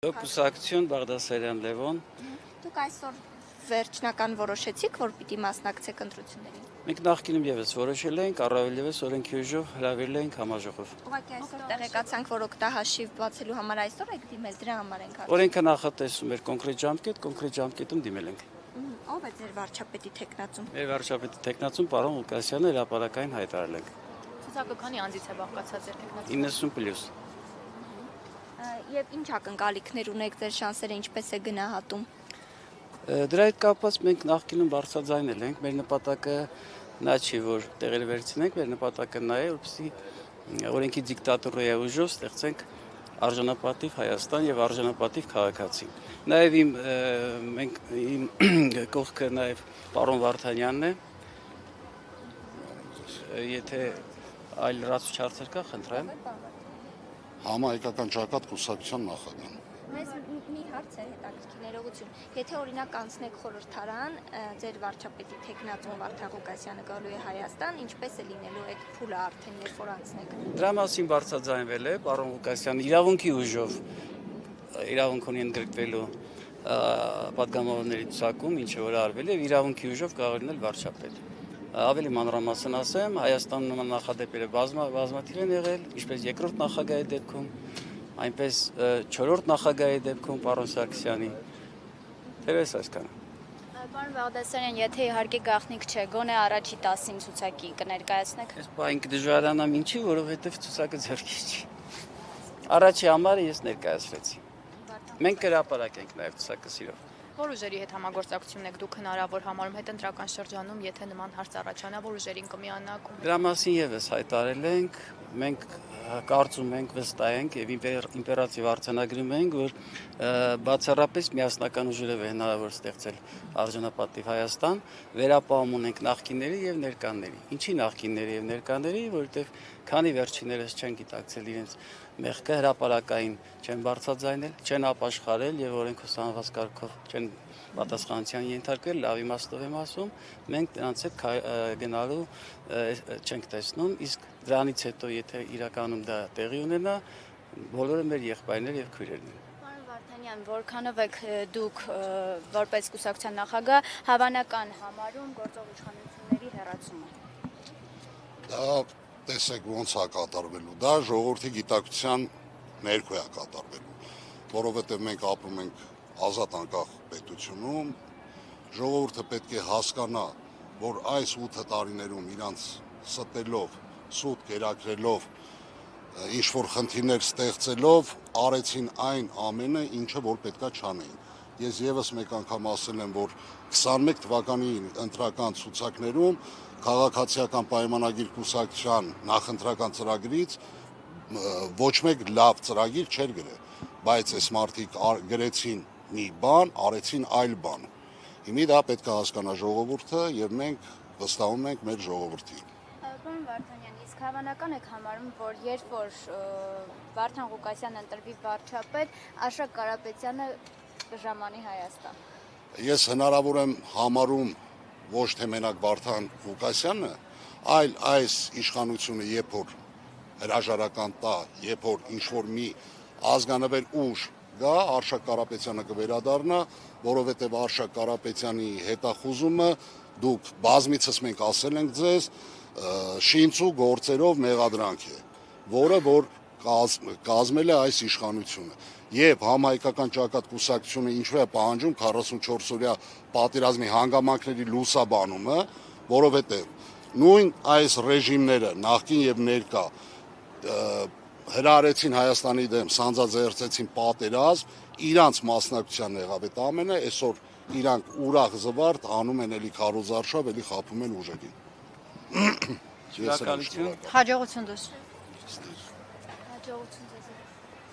Կուսակցություն Բաղդասարյան Լևոն։ Դուք այսօր վերջնական որոշեցիք, որ պիտի մասնակցեք ընտրություններին։ Մենք նախկինում եւս որոշել ենք, առավել եւս օրենքի ուժով հրավիրել ենք համաժողով։ Ուղղակի այսօր տեղեկացանք, որ օգտահաշիվ բացելու համար այսօր եք դիմել, դրա համար ենք հարցնում։ Օրենքը նախատեսում էր կոնկրետ ժամկետում դիմել ենք։ Ո՞վ է ձեր վարչապետի տեխնացում։ Մեր վարչապետի տեխնացում պարոն Ղուկասյանը հրապարակային հայտարարել ենք։ Ցուցակը քանի անձից է բաղկացած ձեր տեխնացումը։ 90+։ Եվ ինչ ակնկալիքներ ունեք, ձեր շանսերը ինչպես է գնահատում։ Դրա հետ կապված մենք նախկինում բարձրաձայնել ենք, մեր նպատակը նա չի, որ տեղերը վերցնենք, մեր նպատակը նա է, որպեսզի օրենքի դիկտատորայի ուժով ստեղծենք արժանապատիվ Հայաստան եւ արժանապատիվ քաղաքացի։ Նաեւ իմ կողքը նաեւ պարոն Վարդանյանն է։ Եթե այլ լրացուցիչ կա, խնդրեմ։ Համահայկական ճակատ կուսակցության նախագահ։ Մեզ մի հարց է հետաքրքիր ներողություն։ Եթե օրինակ անցնեք խորհրդարան, ձեր վարչապետի տեխնացուն Վարդան Ղուկասյանը գալու է Հայաստան, ինչպես է լինելու այդ փուլը արդեն երբ որ անցնեք։ Դրա մասին բարձրաձայնվել է պարոն Ղուկասյանը իրավունքի ուժով իրավունք ունի ընդգրկվելու պատգամավորների ցուցակում, ինչը որ արվել է, եւ իրավունքի ուժով կարող լինել վարչապետ։ Ավելի մանրամասն ասեմ, Հայաստանում նման նախադեպերը բազմաթիվ են եղել, ինչպես երկրորդ նախագահի դեպքում, այնպես չորրորդ նախագահի դեպքում պարոն Սարգսյանի։ Տերես այսքանը։ Պարոն Բաղդասարյան, եթե իհարկե գաղտնիք չէ, գոնե առաջի 10-ին ցուցակի կներկայացնեք։ Այս բան կդժվարանամ ինչի, որովհետև ցուցակը ձեռքի չի։ Առաջի համարը ես ներկայացրեցի։ Մենք կհրապարակենք նաև ցուցակը սիրով։ Որ ուժերի հետ համագործակցություն եք դուք հնարավոր համարում հետընտրական շրջանում, եթե նման հարց առաջանա, որ ուժերին կմիանաք։ Դրա մասին եւս հայտարարել ենք, մենք կարծում ենք, վստահ ենք եւ իմպերատիվ արձանագրում ենք, որ բացառապես միասնական ուժերով է հնարավոր ստեղծել արժանապատիվ Հայաստան, վերապահում ունենք նախկինների եւ ներկաների։ Ինչի նախկինների եւ ներկաների, որովհետեւ քանի վերջիներս չեն գիտակցել իրենց մեղքը հրապարակային չեն բարձրաձայնել, չեն ապաշխարել եւ օրենք ուսանված կարգով չեն պատասխանատվության ենթարկվել, լավ իմաստով եմ ասում, մենք նրանց հետ գնալու չենք տեսնում, իսկ դրանից հետո եթե իրականում դա տեղի ունենա, բոլորը մեր եղբայրներ եւ քույրերն են։ Պարոն Վարդանյան, որքանով եք դուք որպես կուսակցության նախագահ հավանական համարում գործող իշխանությունների հեռացումը։ Դա տեսեք ոնց է կատարվելու, դա ժողովրդի գիտակցության ներքո է կատարվելու, որովհետև մենք ապրում ենք ազատ անկախ պետությունում, ժողովուրդը պետք է հասկանա, որ այս 8 տարիներում իրանց ստելով, սուտ կերակրելով, ինչ-որ խնդիրներ ստեղծելով, արեցին այն ամենը, ինչը որ պետքա չանեին։ Ես եւս մեկ անգամ ասել եմ, որ 21 թվականի ընտրական ցուցակներում քաղաքացիական պայմանագիր կուսակցության նախընտրական ծրագրից ոչ մեկ լավ ծրագիր չէր գրել, բայց այս մարդիկ գրեցին մի բան, արեցին այլ բան։ Հիմա դա պետք է հասկանա ժողովուրդը եւ մենք վստահում ենք մեր ժողովրդին։ Պարոն Վարդանյան, իսկ հավանական եք համարում, որ երբ որ Վարդան Ղուկասյանը ընտրվի վարչապետ, Աշոտ Կարապետյանը կժամանի Հայաստան։ Ես հնարավոր եմ համարում ոչ թե մենակ Վարդան Ղուկասյանը, այլ այս իշխանությունը երբ որ հրաժարական տա, երբ որ ինչ-որ մի ազգանվեր ուժ գա, Արշակ Կարապետյանը կվերադառնա, որովհետև Արշակ Կարապետյանի հետախուզումը դուք բազմիցս մենք ասել ենք ձեզ, շինծու գործերով մեղադրանք է, որը որ կազմել է այս իշխանությունը։ Եվ համահայկական ճակատ կուսակցությունը ինչու է պահանջում 44-օրյա պատերազմի հանգամանքների լուսաբանումը, որովհետև նույն այս ռեժիմները նախկին եւ ներկա հրահրեցին Հայաստանի դեմ, սանձազերծեցին պատերազմ, իրանց մասնակցության եղավ այդ ամենը, այսօր իրանք ուրախ զվարթ անում են էլի քարոզարշավ, էլի խափում են ուժերին։ Շնորհակալություն։ Հաջողություն դուս։ Հաջողություն ձեզ։